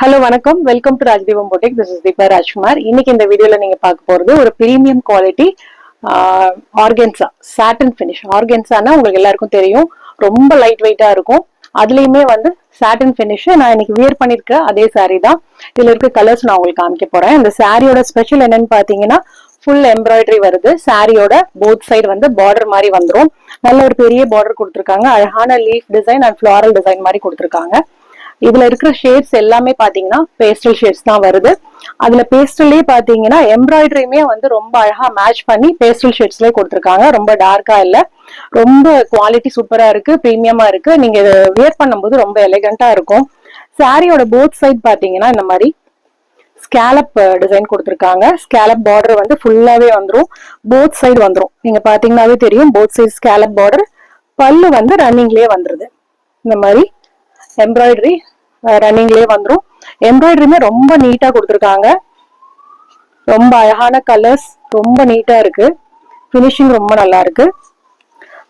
Hello வணக்கம், welcome to Rajdeepam boutique. This is Deepa Rajkumar. இன்னைக்கு இந்த வீடியோல நீங்க பார்க்க போறது ஒரு premium quality organza satin finish. ஆர்கென்சானா உங்களுக்கு எல்லாருக்கும் தெரியும், ரொம்ப லைட் வெயிட்டா இருக்கும். அதுலயுமே சாட்டன் ஃபினிஷ். நான் இன்னைக்கு வியர் பண்ணிருக்க அதே சாரீ தான். இதுல இருக்க கலர்ஸ் நான் உங்களுக்கு காமிக்க போறேன். இந்த சாரியோட ஸ்பெஷல் என்னன்னு பாத்தீங்கன்னா, ஃபுல் எம்ப்ராய்டரி வருது. சாரியோட போத் சைடு பார்டர் மாதிரி வந்துடும். நல்ல ஒரு பெரிய பார்டர் கொடுத்துருக்காங்க. அழகான leaf design and floral design மாதிரி கொடுத்துருக்காங்க. இதுல இருக்கிற ஷேட்ஸ் எல்லாமே பாத்தீங்கன்னா பேஸ்டல் ஷேட்ஸ் தான் வருது. அதுல பேஸ்டல்லே பாத்தீங்கன்னா எம்ப்ராய்டரியுமே ரொம்ப அழகா மேட்ச் பண்ணி பேஸ்டல் ஷேட்ஸ்லயே கொடுத்துருக்காங்க. ரொம்ப டார்க்கா இல்ல, ரொம்ப குவாலிட்டி சூப்பரா இருக்கு, பிரீமியமா இருக்கு. நீங்க இதை வியர் பண்ணும்போது ரொம்ப எலிகண்டா இருக்கும். சாரியோட போத் சைட் பாத்தீங்கன்னா இந்த மாதிரி ஸ்கேலப் டிசைன் கொடுத்துருக்காங்க. ஸ்கேலப் பார்டர் ஃபுல்லாவே வந்துடும், போத் சைடு வந்துடும். நீங்க பாத்தீங்கன்னாவே தெரியும், போத் சைடு ஸ்கேலப் பார்டர். பல்லு ரன்னிங்லயே வந்துருது. இந்த மாதிரி எம்ப்ராய்டரி ரன்னிங்லயே வந்துடும். எம்ப்ராய்டரியுமே ரொம்ப நீட்டா கொடுத்துருக்காங்க. ரொம்ப அழகான கலர்ஸ், ரொம்ப நீட்டா இருக்கு. பினிஷிங் ரொம்ப நல்லா இருக்கு.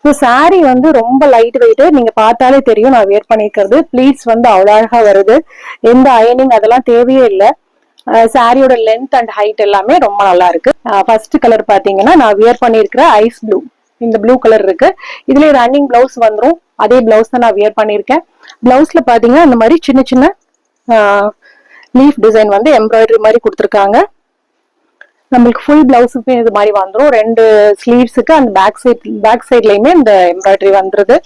ஸோ சாரி ரொம்ப லைட் வெயிட். நீங்க பார்த்தாலே தெரியும், நான் வியர் பண்ணிருக்கிறது. ப்ளீட்ஸ் அவ்வளோ அழகா வருது. எந்த அயனிங் அதெல்லாம் தேவையே இல்லை. சாரியோட லென்த் அண்ட் ஹைட் எல்லாமே ரொம்ப நல்லா இருக்கு. ஃபர்ஸ்ட் கலர் பாத்தீங்கன்னா நான் வியர் பண்ணிருக்கிற ஐஸ் ப்ளூ. இந்த ப்ளூ கலர் இருக்கு. இதுல ரன்னிங் பிளவுஸ் வந்துடும். அதே பிளவுஸ் தான் நான் வியர் பண்ணிருக்கேன். பிளவுஸ்ல பாத்தீங்கன்னா இந்த மாதிரி சின்ன சின்ன லீஃப் டிசைன் எம்ப்ராய்டரி மாதிரி கொடுத்துருக்காங்க. நம்மளுக்கு ஃபுல் பிளவுஸுக்கு இது மாதிரி வந்துடும். ரெண்டு ஸ்லீவ்ஸுக்கு அந்த பேக் சைட்லயுமே இந்த எம்ப்ராய்டரி வந்துருது.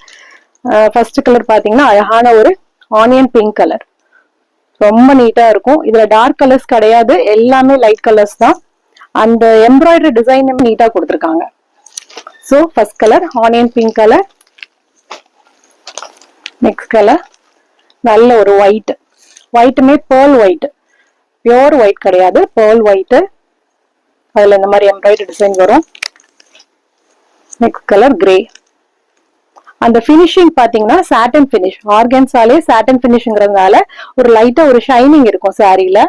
ஃபர்ஸ்ட் கலர் பாத்தீங்கன்னா அழகான ஒரு ஆனியன் பிங்க் கலர். ரொம்ப நீட்டா இருக்கும். இதுல டார்க் கலர்ஸ் கிடையாது, எல்லாமே லைட் கலர்ஸ் தான். அந்த எம்ப்ராய்டரி டிசைன் நீட்டா கொடுத்துருக்காங்க. So first colour onion pink colour. Next colour நல்ல ஒரு ஒயிட். ஒயிட்டுமே பேர்ல் ஒயிட், பியோர் ஒயிட் கிடையாது, பேர்ல் ஒயிட். அதுல இந்த மாதிரி எம்ப்ராய்டரி டிசைன் வரும். Next colour grey. அந்த பினிஷிங் பாத்தீங்கன்னா சாட்டன் பினிஷ். ஆர்கன்சாலே சாட்டன் பினிஷ்ங்கிறதுனால ஒரு லைட்டா ஒரு ஷைனிங் இருக்கும் சாரியில.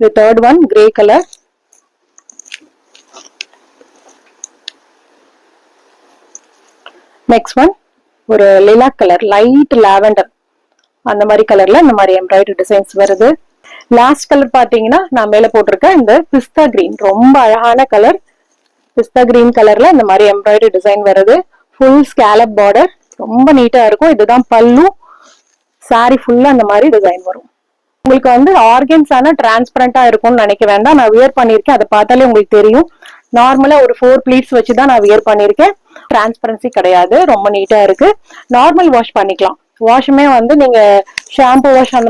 இது third one, grey colour. Next one ஒரு லிலாக் கலர், லைட் லாவெண்டர் அந்த மாதிரி கலர்ல இந்த மாதிரி எம்ப்ராய்டரி டிசைன்ஸ் வருது. லாஸ்ட் கலர் பாத்தீங்கன்னா நான் மேல போட்டிருக்கேன் இந்த பிஸ்தா கிரீன். ரொம்ப அழகான கலர். பிஸ்தா கிரீன் கலர்ல இந்த மாதிரி எம்ப்ராய்டரி டிசைன் வருது. ஃபுல் ஸ்கேலப் பார்டர், ரொம்ப நீட்டா இருக்கும். இதுதான் பல்லு. சாரி ஃபுல்லா இந்த மாதிரி டிசைன் வரும். உங்களுக்கு ஆர்கன்ஸான டிரான்ஸ்பரண்டா இருக்கும்னு நினைக்க வேண்டாம். நான் வியர் பண்ணிருக்கேன், அதை பார்த்தாலே உங்களுக்கு தெரியும். நார்மலா ஒரு 4 ப்ளீட்ஸ் வச்சுதான் நான் வியர் பண்ணிருக்கேன். டிரான்ஸ்பரன்சி கிடையாது, ரொம்ப நீட்டா இருக்கு. நார்மல் வாஷ் பண்ணிக்கலாம். வாஷுமே நீங்க ஷாம்பு வாஷ் அந்த